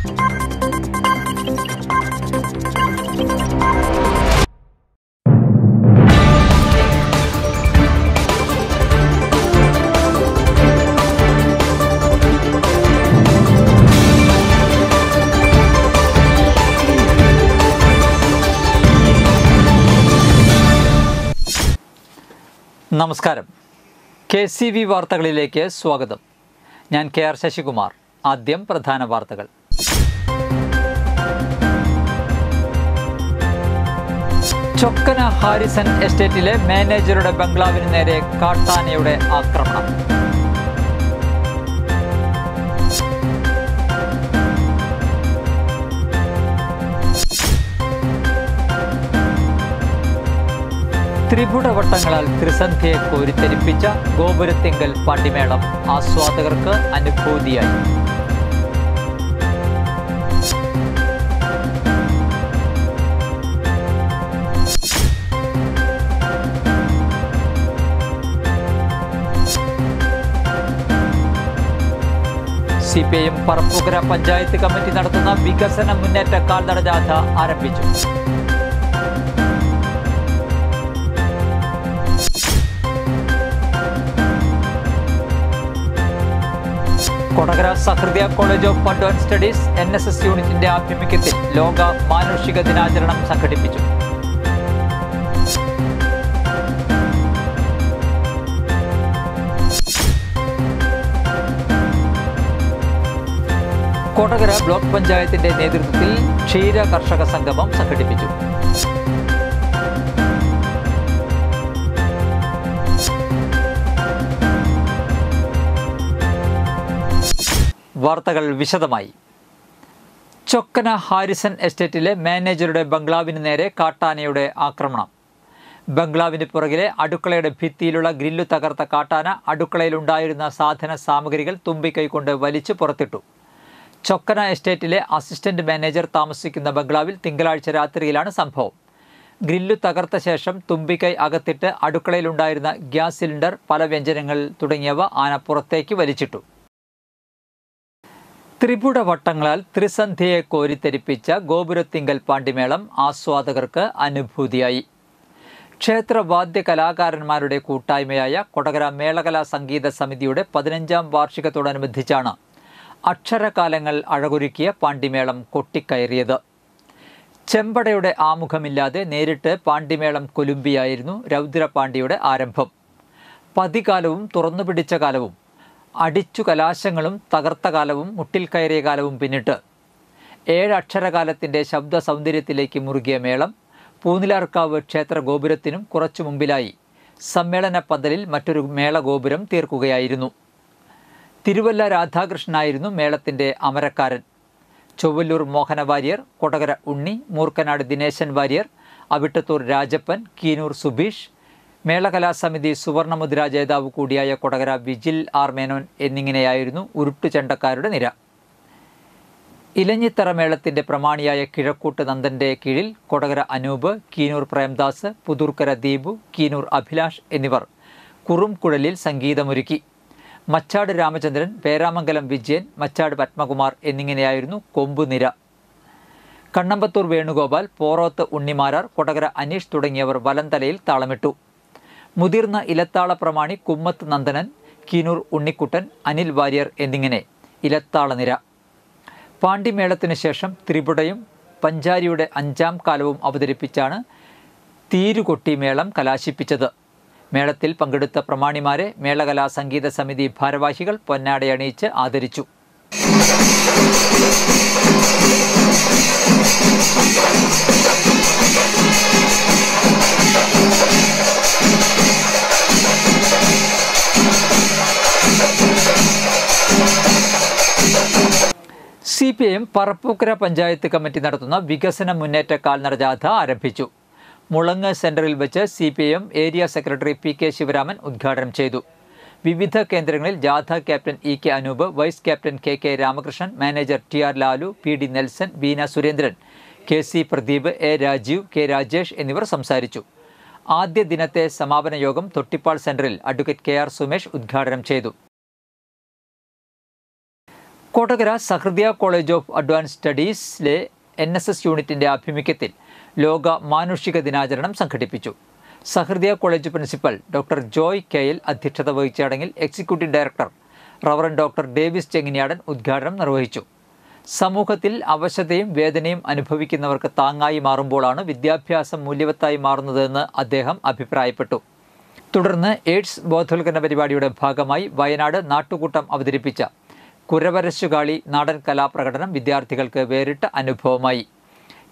നമസ്കാരം. KCV വാർത്തകളിലേക്ക് സ്വാഗതം. ഞാൻ KR ശശികുമാർ. ആദ്യം പ്രധാന വാർത്തകൾ. ചൊക്കന ഹാരിസൺ എസ്റ്റേറ്റിലെ മാനേജറുടെ ബംഗ്ലാവിന് നേരെ കാട്ടാനയുടെ ആക്രമണം. ത്രിപുടവട്ടങ്ങളാൽ ത്രിസന്ധിയെ കോരിത്തെരിപ്പിച്ച ഗോപുരത്തിങ്കൽ പാണ്ടിമേളം ആസ്വാദകർക്ക് അനുഭൂതിയായി. CPIM പറപ്പൂക്കര പഞ്ചായത്ത് കമ്മിറ്റി നടത്തുന്ന വികസന മുന്നേറ്റ കാൽനട ജാഥ ആരംഭിച്ചു. കൊടകര സഹൃദയ college of advance studies NSS യൂണിറ്റിന്റെ ആഭിമുഖ്യത്തിൽ ലോക മാനുഷിക ദിനാചരണം സംഘടിപ്പിച്ചു. കൊടകര ബ്ലോക്ക് പഞ്ചായത്തിന്റെ നേതൃത്വത്തിൽ ക്ഷീര കർഷക സംഗമം സംഘടിപ്പിച്ചു. വാർത്തകൾ വിശദമായി. ചൊക്കന ഹാരിസൺ എസ്റ്റേറ്റിലെ മാനേജറുടെ ബംഗ്ലാവിന് നേരെ കാട്ടാനയുടെ ആക്രമണം. ബംഗ്ലാവിന് പുറകിലെ അടുക്കളയുടെ ഭിത്തിയിലുള്ള ഗ്രില്ലു തകർത്ത കാട്ടാന അടുക്കളയിലുണ്ടായിരുന്ന സാധന സാമഗ്രികൾ തുമ്പിക്കൈകൊണ്ട് വലിച്ചു പുറത്തിട്ടു. ചൊക്കന എസ്റ്റേറ്റിലെ അസിസ്റ്റന്റ് മാനേജർ താമസിക്കുന്ന ബംഗ്ലാവിൽ തിങ്കളാഴ്ച രാത്രിയിലാണ് സംഭവം. ഗ്രില്ലു തകർത്ത ശേഷം തുമ്പിക്കൈ അകത്തിട്ട് അടുക്കളയിലുണ്ടായിരുന്ന ഗ്യാസ് സിലിണ്ടർ, പല വ്യഞ്ജനങ്ങൾ തുടങ്ങിയവ ആന പുറത്തേക്ക് വലിച്ചിട്ടു. ത്രിപുടവട്ടങ്ങളാൽ ത്രിസന്ധിയെ കോരിത്തെരിപ്പിച്ച ഗോപുരത്തിങ്കൽ പാണ്ടിമേളം ആസ്വാദകർക്ക് അനുഭൂതിയായി. ക്ഷേത്രവാദ്യ കലാകാരന്മാരുടെ കൂട്ടായ്മയായ കൊടകര മേളകലാ സംഗീത സമിതിയുടെ 15ാം വാർഷികത്തോടനുബന്ധിച്ചാണ് അക്ഷരകാലങ്ങൾ അഴകൊരുക്കിയ പാണ്ടിമേളം കൊട്ടിക്കയറിയത്. ചെമ്പടയുടെ ആമുഖമില്ലാതെ നേരിട്ട് പാണ്ടിമേളം കൊലുമ്പിയായിരുന്നു രൗദ്രപാണ്ടിയുടെ ആരംഭം. പതികാലവും തുറന്നുപിടിച്ച കാലവും അടിച്ചു കലാശങ്ങളും തകർത്ത കാലവും മുട്ടിൽ കയറിയ കാലവും പിന്നിട്ട് 7 അക്ഷരകാലത്തിൻ്റെ ശബ്ദ സൗന്ദര്യത്തിലേക്ക് മുറുകിയ മേളം പൂനിലാർക്കാവ് ക്ഷേത്ര ഗോപുരത്തിനും കുറച്ചു മുമ്പിലായി സമ്മേളന പന്തലിൽ മറ്റൊരു മേളഗോപുരം തീർക്കുകയായിരുന്നു. തിരുവല്ല രാധാകൃഷ്ണനായിരുന്നു മേളത്തിൻ്റെ അമരക്കാരൻ. ചൊവ്വല്ലൂർ മോഹന വാര്യർ, കൊടകര ഉണ്ണി, മൂർക്കനാട് ദിനേശൻ വാര്യർ, അവിട്ടത്തൂർ രാജപ്പൻ, കീനൂർ സുബീഷ്, മേളകലാസമിതി സുവർണമുദ്ര ജേതാവ് കൂടിയായ കൊടകര വിജിൽ ആർ മേനോൻ എന്നിങ്ങനെയായിരുന്നു ഉരുട്ടുചണ്ടക്കാരുടെ നിര. ഇലഞ്ഞിത്തറ മേളത്തിൻ്റെ പ്രമാണിയായ കിഴക്കൂട്ട് നന്ദൻ്റെ കീഴിൽ കൊടകര അനൂപ്, കീനൂർ പ്രേംദാസ്, പുതൂർക്കര ദീപു, കീനൂർ അഭിലാഷ് എന്നിവർ കുറുംകുഴലിൽ സംഗീതമൊരുക്കി. മച്ചാട് രാമചന്ദ്രൻ, പേരാമംഗലം വിജയൻ, മച്ചാട് പത്മകുമാർ എന്നിങ്ങനെയായിരുന്നു കൊമ്പുനിര. കണ്ണമ്പത്തൂർ വേണുഗോപാൽ, പോറോത്ത് ഉണ്ണിമാരാർ, കൊടകര അനീഷ് തുടങ്ങിയവർ വലന്തലയിൽ താളമിട്ടു. മുതിർന്ന ഇലത്താള പ്രമാണി കുമ്മത്ത് നന്ദനൻ, കീനൂർ ഉണ്ണിക്കുട്ടൻ, അനിൽ വാര്യർ എന്നിങ്ങനെ ഇലത്താളനിര. പാണ്ടിമേളത്തിനു ശേഷം ത്രിപുടയും പഞ്ചാരിയുടെ 5ാം കാലവും അവതരിപ്പിച്ചാണ് തീരുകൊട്ടി മേളം കലാശിപ്പിച്ചത്. മേളത്തിൽ പങ്കെടുത്ത പ്രമാണിമാരെ മേളകലാ സംഗീത സമിതി ഭാരവാഹികൾ പൊന്നാടയണിയിച്ച് ആദരിച്ചു. CPIM പറപ്പൂക്കര പഞ്ചായത്ത് കമ്മിറ്റി നടത്തുന്ന വികസന മുന്നേറ്റ കാൽനട ജാഥ ആരംഭിച്ചു. മുളങ്ങ് സെന്ററിൽ വെച്ച് CPIM area secretary PK Sivaraman ഉദ്ഘാടനം ചെയ്തു. വിവിധ കേന്ദ്രങ്ങളിൽ ജാഥ captain EK Anoop, vice captain KK Ramakrishnan, manager TR Lalu, PD Nelson, Beena Surendran, KC Pradeep, A Rajeev, K Rajesh എന്നിവർ സംസാരിച്ചു. ആദ്യ ദിനത്തെ സമാപന യോഗം തൊട്ടിപ്പാൾ സെന്ററിൽ അഡ്വക്കേറ്റ് KR സുമേഷ് ഉദ്ഘാടനം ചെയ്തു. കൊടകര സഹൃദയ കോളേജ് ഓഫ് അഡ്വാൻസ് സ്റ്റഡീസിലെ NSS യൂണിറ്റിൻ്റെ ആഭിമുഖ്യത്തിൽ ലോക മാനുഷിക ദിനാചരണം സംഘടിപ്പിച്ചു. Sahrudaya college principal doctor Joy KL അധ്യക്ഷത വഹിച്ച ചടങ്ങിൽ executive director reverend doctor Davis Chenginiyadan ഉദ്ഘാടനം നിർവഹിച്ചു. സമൂഹത്തിൽ അവശതയും വേദനയും അനുഭവിക്കുന്നവർക്ക് താങ്ങായി മാറുമ്പോഴാണ് വിദ്യാഭ്യാസം മൂല്യവത്തായി മാറുന്നതെന്ന് അദ്ദേഹം അഭിപ്രായപ്പെട്ടു. തുടർന്ന് എയ്ഡ്സ് ബോധവൽക്കരണ പരിപാടിയുടെ ഭാഗമായി വയനാട് നാട്ടുകൂട്ടം അവതരിപ്പിച്ച കുരവരശുകാളി നാടൻ കലാപ്രകടനം വിദ്യാർത്ഥികൾക്ക് വേറിട്ട അനുഭവമായി.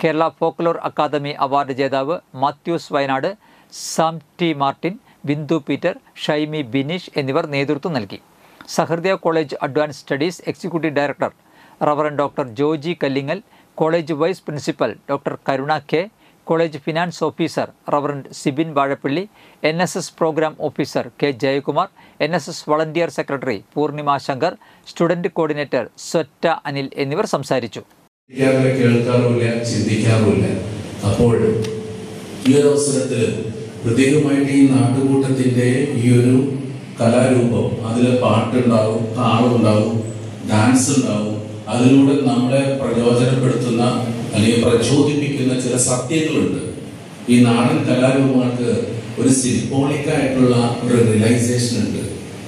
കേരള ഫോക്ലോർ അക്കാദമി അവാർഡ് ജേതാവ് Mathews Wayanad, Sam T Martin, Bindu Peter, Shaimi Bineesh എന്നിവർ നേതൃത്വം നൽകി. Sahrdaya college advance studies executive director reverend doctor Joji Kallingal, college vice principal doctor Karuna K, college finance officer reverend Sibin Vazhappally, NSS programme officer K Jayakumar, NSS volunteer secretary Poornima Shankar, student coordinator സ്വറ്റ അനിൽ എന്നിവർ സംസാരിച്ചു. കേൾക്കാറുമില്ല, ചിന്തിക്കാറുമില്ല. അപ്പോൾ ഈ ഒരു അവസരത്തിൽ പ്രത്യേകമായിട്ട് ഈ നാട്ടുകൂട്ടത്തിന്റെ ഈ ഒരു കലാരൂപം, അതിൽ പാട്ടുണ്ടാവും, താളമുണ്ടാവും, ഡാൻസ് ഉണ്ടാവും. അതിലൂടെ നമ്മളെ പ്രചോദനപ്പെടുത്തുന്ന അല്ലെങ്കിൽ പ്രചോദിപ്പിക്കുന്ന ചില സത്യങ്ങളുണ്ട്. ഈ നാടൻ കലാരൂപങ്ങൾക്ക് ഒരു സിംബോളിക്കായിട്ടുള്ള ഒരു റിയലൈസേഷൻ ഉണ്ട്.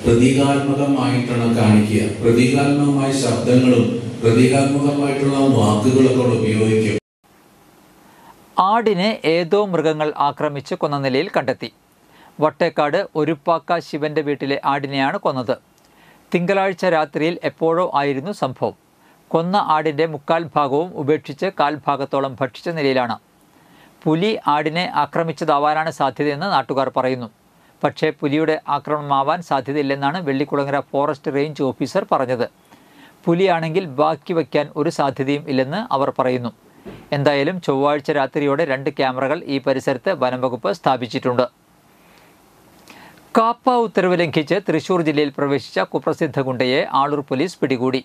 പ്രതീകാത്മകമായിട്ടാണ് കാണിക്കുക. പ്രതീകാത്മകമായ ശബ്ദങ്ങളും പ്രതീകാത്മകമായിട്ടുള്ള വാക്കുകളൊക്കെ ഉപയോഗിക്കും. ആടിനെ ഏതോ മൃഗങ്ങൾ ആക്രമിച്ച് കൊന്ന നിലയിൽ കണ്ടെത്തി. വട്ടേക്കാട് ഒരുപ്പാക്ക ശിവന്റെ വീട്ടിലെ ആടിനെയാണ് കൊന്നത്. തിങ്കളാഴ്ച രാത്രിയിൽ എപ്പോഴോ ആയിരുന്നു സംഭവം. കൊന്ന ആടിൻ്റെ മുക്കാൽ ഭാഗവും ഉപേക്ഷിച്ച് കാൽഭാഗത്തോളം ഭക്ഷിച്ച നിലയിലാണ്. പുലി ആടിനെ ആക്രമിച്ചതാവാനാണ് സാധ്യതയെന്ന് നാട്ടുകാർ പറയുന്നു. പക്ഷേ പുലിയുടെ ആക്രമണമാവാൻ സാധ്യതയില്ലെന്നാണ് വെള്ളിക്കുളങ്ങര ഫോറസ്റ്റ് റേഞ്ച് ഓഫീസർ പറഞ്ഞത്. പുലിയാണെങ്കിൽ ബാക്കി വയ്ക്കാൻ ഒരു സാധ്യതയും ഇല്ലെന്ന് അവർ പറയുന്നു. എന്തായാലും ചൊവ്വാഴ്ച രാത്രിയോടെ 2 ക്യാമറകൾ ഈ പരിസരത്ത് വനംവകുപ്പ് സ്ഥാപിച്ചിട്ടുണ്ട്. കാപ്പ ഉത്തരവ് ലംഘിച്ച് തൃശൂർ ജില്ലയിൽ പ്രവേശിച്ച കുപ്രസിദ്ധ ഗുണ്ടയെ ആളൂർ പോലീസ് പിടികൂടി.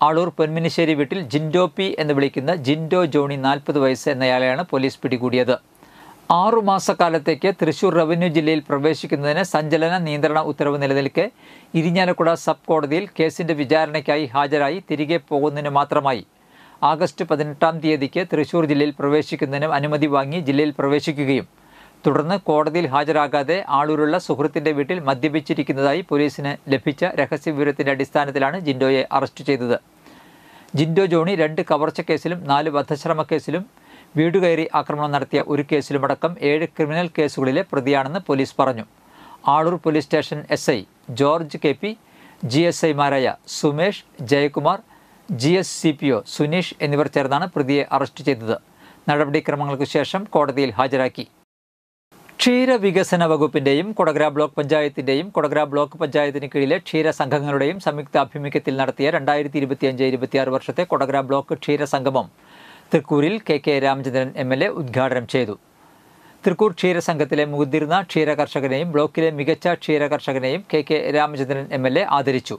ആളൂർ പൊന്മിനിശ്ശേരി വീട്ടിൽ ജിൻഡോ P എന്ന് വിളിക്കുന്ന ജിൻഡോ ജോണി 40 വയസ്സ് എന്നയാളെയാണ് പോലീസ് പിടികൂടിയത്. 6 മാസക്കാലത്തേക്ക് തൃശൂർ റവന്യൂ ജില്ലയിൽ പ്രവേശിക്കുന്നതിന് സഞ്ചലന നിയന്ത്രണ ഉത്തരവ് നിലനിൽക്കെ ഇരിഞ്ഞാലക്കുട സബ് കോടതിയിൽ കേസിൻ്റെ വിചാരണയ്ക്കായി ഹാജരായി തിരികെ പോകുന്നതിന് മാത്രമായി ആഗസ്റ്റ് 18-ാം തീയതിക്ക് തൃശൂർ ജില്ലയിൽ പ്രവേശിക്കുന്നതിന് അനുമതി വാങ്ങി ജില്ലയിൽ പ്രവേശിക്കുകയും തുടർന്ന് കോടതിയിൽ ഹാജരാകാതെ ആളൂരുള്ള സുഹൃത്തിൻ്റെ വീട്ടിൽ മദ്യപിച്ചിരിക്കുന്നതായി പോലീസിന് ലഭിച്ച രഹസ്യവിവരത്തിൻ്റെ അടിസ്ഥാനത്തിലാണ് ജിൻഡോയെ അറസ്റ്റ് ചെയ്തത്. ജിൻഡോ ജോണി 2 കവർച്ച കേസിലും 4 വധശ്രമ കേസിലും വീടുകയറി ആക്രമണം നടത്തിയ ഒരു കേസിലുമടക്കം 7 ക്രിമിനൽ കേസുകളിലെ പ്രതിയാണെന്ന് പോലീസ് പറഞ്ഞു. Aloor police station SI George KP, GSIമാരായ സുമേഷ്, ജയകുമാർ, GSCPO സുനീഷ് എന്നിവർ ചേർന്നാണ് പ്രതിയെ അറസ്റ്റ് ചെയ്തത്. നടപടിക്രമങ്ങൾക്ക് ശേഷം കോടതിയിൽ ഹാജരാക്കി. ക്ഷീരവികസന വകുപ്പിൻ്റെയും കൊടകര ബ്ലോക്ക് പഞ്ചായത്തിൻ്റെയും കൊടകര ബ്ലോക്ക് പഞ്ചായത്തിന് കീഴിലെ ക്ഷീരസംഘങ്ങളുടെയും സംയുക്താഭിമുഖ്യത്തിൽ നടത്തിയ 2025-26 വർഷത്തെ കൊടകര ബ്ലോക്ക് ക്ഷീരസംഗമം തൃക്കൂരിൽ KK രാമചന്ദ്രൻ MLA ഉദ്ഘാടനം ചെയ്തു. തൃക്കൂർ ക്ഷീരസംഘത്തിലെ മുതിർന്ന ക്ഷീരകർഷകനെയും ബ്ലോക്കിലെ മികച്ച ക്ഷീരകർഷകനെയും KK രാമചന്ദ്രൻ MLA ആദരിച്ചു.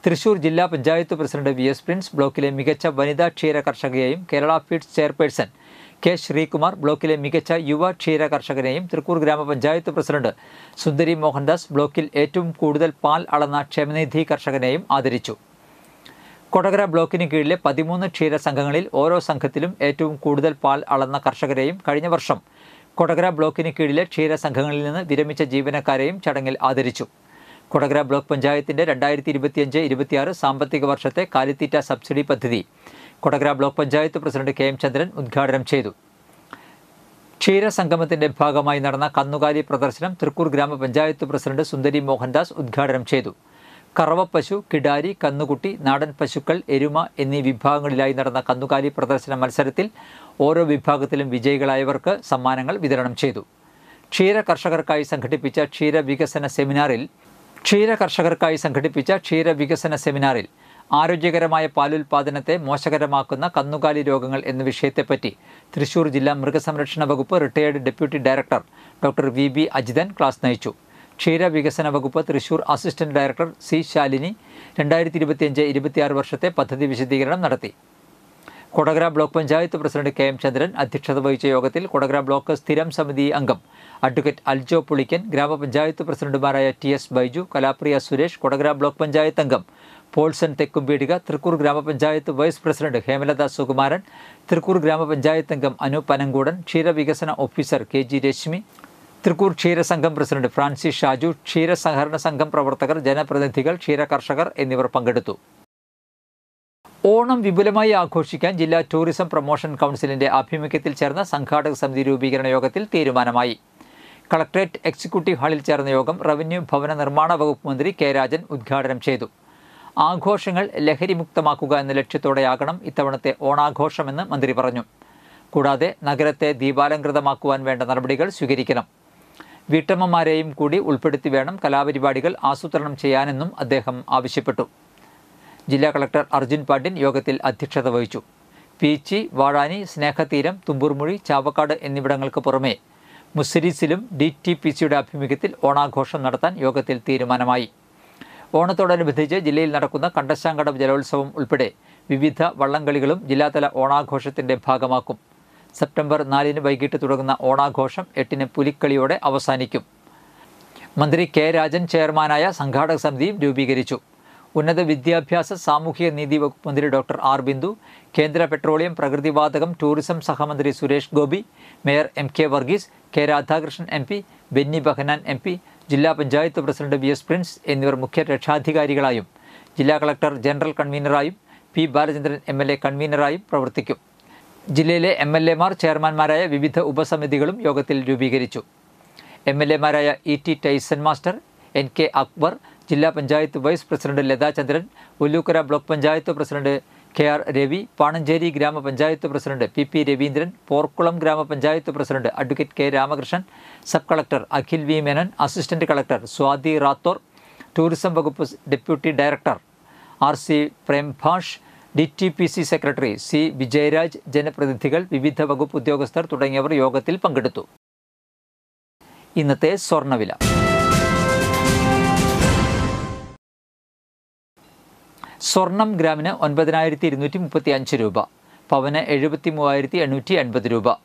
തൃശൂർ ജില്ലാ പഞ്ചായത്ത് പ്രസിഡന്റ് VS പ്രിൻസ് ബ്ലോക്കിലെ മികച്ച വനിതാ ക്ഷീരകർഷകയെയും Kerala feeds chairperson K Sreekumar ബ്ലോക്കിലെ മികച്ച യുവ ക്ഷീരകർഷകനെയും തൃക്കൂർ ഗ്രാമപഞ്ചായത്ത് പ്രസിഡന്റ് സുന്ദരി മോഹൻദാസ് ബ്ലോക്കിൽ ഏറ്റവും കൂടുതൽ പാൽ അളന്ന ക്ഷേമനിധി കർഷകനെയും ആദരിച്ചു. കൊടകര ബ്ലോക്കിന് കീഴിലെ 13 ക്ഷീരസംഘങ്ങളിൽ ഓരോ സംഘത്തിലും ഏറ്റവും കൂടുതൽ പാൽ അളന്ന കർഷകരെയും കഴിഞ്ഞ വർഷം കൊടകര ബ്ലോക്കിന് കീഴിലെ ക്ഷീരസംഘങ്ങളിൽ നിന്ന് വിരമിച്ച ജീവനക്കാരെയും ചടങ്ങിൽ ആദരിച്ചു. കൊടകര ബ്ലോക്ക് പഞ്ചായത്തിൻ്റെ 2025-26 സാമ്പത്തിക വർഷത്തെ കാലിത്തീറ്റ സബ്സിഡി പദ്ധതി Kodakara block panchayat president KM ചന്ദ്രൻ ഉദ്ഘാടനം ചെയ്തു. ക്ഷീരസംഗമത്തിൻ്റെ ഭാഗമായി നടന്ന കന്നുകാലി പ്രദർശനം തൃക്കൂർ ഗ്രാമപഞ്ചായത്ത് പ്രസിഡന്റ് സുന്ദരി മോഹൻദാസ് ഉദ്ഘാടനം ചെയ്തു. കറവപ്പശു, കിടാരി, കന്നുകുട്ടി, നാടൻ പശുക്കൾ, എരുമ എന്നീ വിഭാഗങ്ങളിലായി നടന്ന കന്നുകാലി പ്രദർശന മത്സരത്തിൽ ഓരോ വിഭാഗത്തിലും വിജയികളായവർക്ക് സമ്മാനങ്ങൾ വിതരണം ചെയ്തു. ക്ഷീരകർഷകർക്കായി സംഘടിപ്പിച്ച ക്ഷീരവികസന സെമിനാറിൽ ആരോഗ്യകരമായ പാലുൽപാദനത്തെ മോശകരമാക്കുന്ന കന്നുകാലി രോഗങ്ങൾ എന്ന വിഷയത്തെപ്പറ്റി തൃശൂർ ജില്ലാ മൃഗസംരക്ഷണ വകുപ്പ് retired deputy director doctor VB Ajithan class നയിച്ചു. ക്ഷീരവികസന വകുപ്പ് Thrissur assistant director C Shalini 2025-26 വർഷത്തെ പദ്ധതി വിശദീകരണം നടത്തി. Kodakara block panchayat president KM ചന്ദ്രൻ അധ്യക്ഷത വഹിച്ച യോഗത്തിൽ കൊടകര ബ്ലോക്ക് സ്ഥിരം സമിതി അംഗം അഡ്വക്കേറ്റ് അൽജോ പുളിക്കൻ, ഗ്രാമപഞ്ചായത്ത് പ്രസിഡന്റുമാരായ TS ബൈജു, കലാപ്രിയ സുരേഷ്, കൊടകര ബ്ലോക്ക് പഞ്ചായത്ത് അംഗം പോൾസൺ തെക്കുംപീടിക, തൃക്കൂർ ഗ്രാമപഞ്ചായത്ത് വൈസ് പ്രസിഡന്റ് ഹേമലത സുകുമാരൻ, തൃക്കൂർ ഗ്രാമപഞ്ചായത്ത് അംഗം അനു പനങ്കൂടൻ, ക്ഷീരവികസന ഓഫീസർ KG രശ്മി, തൃക്കൂർ ക്ഷീരസംഘം പ്രസിഡന്റ് ഫ്രാൻസിസ് ഷാജു, ക്ഷീരസഹകരണ സംഘം പ്രവർത്തകർ, ജനപ്രതിനിധികൾ, ക്ഷീരകർഷകർ എന്നിവർ പങ്കെടുത്തു. ഓണം വിപുലമായി ആഘോഷിക്കാൻ ജില്ലാ ടൂറിസം പ്രൊമോഷൻ കൗൺസിലിന്റെ ആഭിമുഖ്യത്തിൽ ചേർന്ന സംഘാടക സമിതി രൂപീകരണ യോഗത്തിൽ തീരുമാനമായി. കളക്ടറേറ്റ് എക്സിക്യൂട്ടീവ് ഹാളിൽ ചേർന്ന യോഗം റവന്യൂ ഭവന നിർമ്മാണ വകുപ്പ് മന്ത്രി K. രാജൻ ഉദ്ഘാടനം ചെയ്തു. ആഘോഷങ്ങൾ ലഹരിമുക്തമാക്കുക എന്ന ലക്ഷ്യത്തോടെയാകണം ഇത്തവണത്തെ ഓണാഘോഷമെന്ന് മന്ത്രി പറഞ്ഞു. കൂടാതെ നഗരത്തെ ദീപാലങ്കൃതമാക്കുവാൻ വേണ്ട നടപടികൾ സ്വീകരിക്കണം. വീട്ടമ്മമാരെയും കൂടി ഉൾപ്പെടുത്തി വേണം കലാപരിപാടികൾ ആസൂത്രണം ചെയ്യാനെന്നും അദ്ദേഹം ആവശ്യപ്പെട്ടു. ജില്ലാ കളക്ടർ അർജുൻ പാണ്ഡ്യൻ യോഗത്തിൽ അധ്യക്ഷത വഹിച്ചു. പീച്ചി, വാഴാനി, സ്നേഹതീരം, തുമ്പൂർമുഴി, ചാവക്കാട് എന്നിവിടങ്ങൾക്ക് പുറമെ മുസിരീസിലും DTPCയുടെ ആഭിമുഖ്യത്തിൽ ഓണാഘോഷം നടത്താൻ യോഗത്തിൽ തീരുമാനമായി. ഓണത്തോടനുബന്ധിച്ച് ജില്ലയിൽ നടക്കുന്ന കണ്ടശാങ്കടം ജലോത്സവം ഉൾപ്പെടെ വിവിധ വള്ളംകളികളും ജില്ലാതല ഓണാഘോഷത്തിൻ്റെ ഭാഗമാക്കും. സെപ്റ്റംബർ 4 വൈകിട്ട് തുടങ്ങുന്ന ഓണാഘോഷം 8 പുലിക്കളിയോടെ അവസാനിക്കും. മന്ത്രി K. രാജൻ ചെയർമാനായ സംഘാടക സമിതിയും രൂപീകരിച്ചു. ഉന്നത വിദ്യാഭ്യാസ സാമൂഹിക നീതി വകുപ്പ് മന്ത്രി ഡോക്ടർ R. ബിന്ദു, കേന്ദ്ര പെട്രോളിയം, പ്രകൃതിവാതകം, ടൂറിസം സഹമന്ത്രി Suresh Gopi, mayor MK Varghese, K. Radhakrishnan MP, Benny Behanan MP, ജില്ലാ പഞ്ചായത്ത് പ്രസിഡന്റ് VS പ്രിൻസ് എന്നിവർ മുഖ്യ രക്ഷാധികാരികളായും ജില്ലാ കളക്ടർ ജനറൽ കൺവീനറായും P. ബാലചന്ദ്രൻ MLA കൺവീനറായും പ്രവർത്തിക്കും. ജില്ലയിലെ MLAമാർ ചെയർമാൻമാരായ വിവിധ ഉപസമിതികളും യോഗത്തിൽ രൂപീകരിച്ചു. MLAമാരായ ET Tyson master, NK Akbar, ജില്ലാ panchayat vice president Latha Chandran, Ollukkara block panchayat president KR Ravi, Panancherry ഗ്രാമപഞ്ചായത്ത് പ്രസിഡന്റ് PP രവീന്ദ്രൻ, പോർക്കുളം ഗ്രാമപഞ്ചായത്ത് president advocate K. Ramakrishnan, sub collector Akhil V. Menon, assistant collector Swathi Rathore, tourism വകുപ്പ് deputy director RC Prembhash, DTPC secretary C. Vijayaraj, ജനപ്രതിനിധികൾ, വിവിധ വകുപ്പ് ഉദ്യോഗസ്ഥർ തുടങ്ങിയവർ യോഗത്തിൽ പങ്കെടുത്തു. ഇന്നത്തെ സ്വർണ്ണവില. സ്വർണം ഗ്രാമിന് 9,235 രൂപ, പവന് 73,880 രൂപ.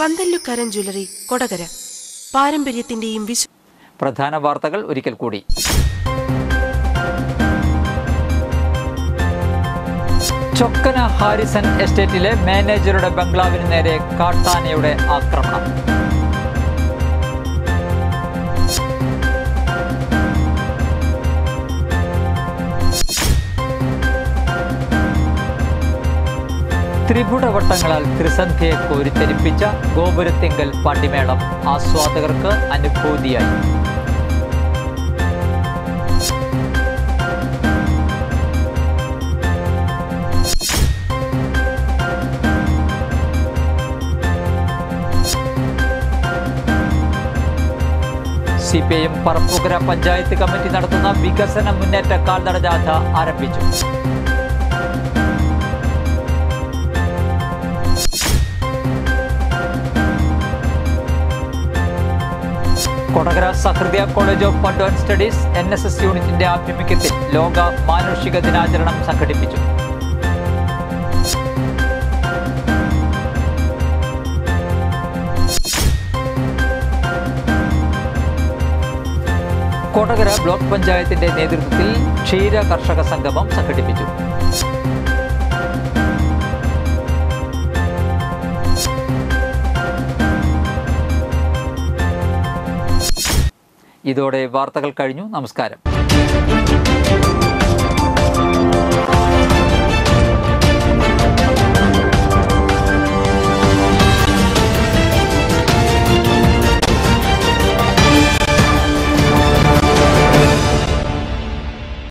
പന്തല്ലുക്കാരൻ ജ്വല്ലറി, കൊടകര. പാരമ്പര്യത്തിന്റെയും പ്രധാന വാർത്തകൾ ഒരിക്കൽ കൂടി. ചൊക്കന ഹാരിസൺ എസ്റ്റേറ്റിലെ മാനേജറുടെ ബംഗ്ലാവിന് നേരെ കാട്ടാനയുടെ ആക്രമണം. ത്രിപുടവട്ടങ്ങളാൽ ത്രിസന്ധ്യയെ കോരിത്തെരിപ്പിച്ച ഗോപുരത്തിങ്കൽ പാണ്ടിമേളം ആസ്വാദകർക്ക് അനുഭൂതിയായി. CPIM പറപ്പുകര പഞ്ചായത്ത് കമ്മിറ്റി നടത്തുന്ന വികസന മുന്നേറ്റ കാൽനട ജാഥ ആരംഭിച്ചു. കൊടകര സഹൃദയ college of advance studies NSS യൂണിറ്റിന്റെ ആഭിമുഖ്യത്തിൽ ലോക മാനുഷിക ദിനാചരണം സംഘടിപ്പിച്ചു. കൊടകര ബ്ലോക്ക് പഞ്ചായത്തിന്റെ നേതൃത്വത്തിൽ ക്ഷീര കർഷക സംഗമം സംഘടിപ്പിച്ചു. ഇതോടെ വാർത്തകൾ കഴിഞ്ഞു. നമസ്കാരം.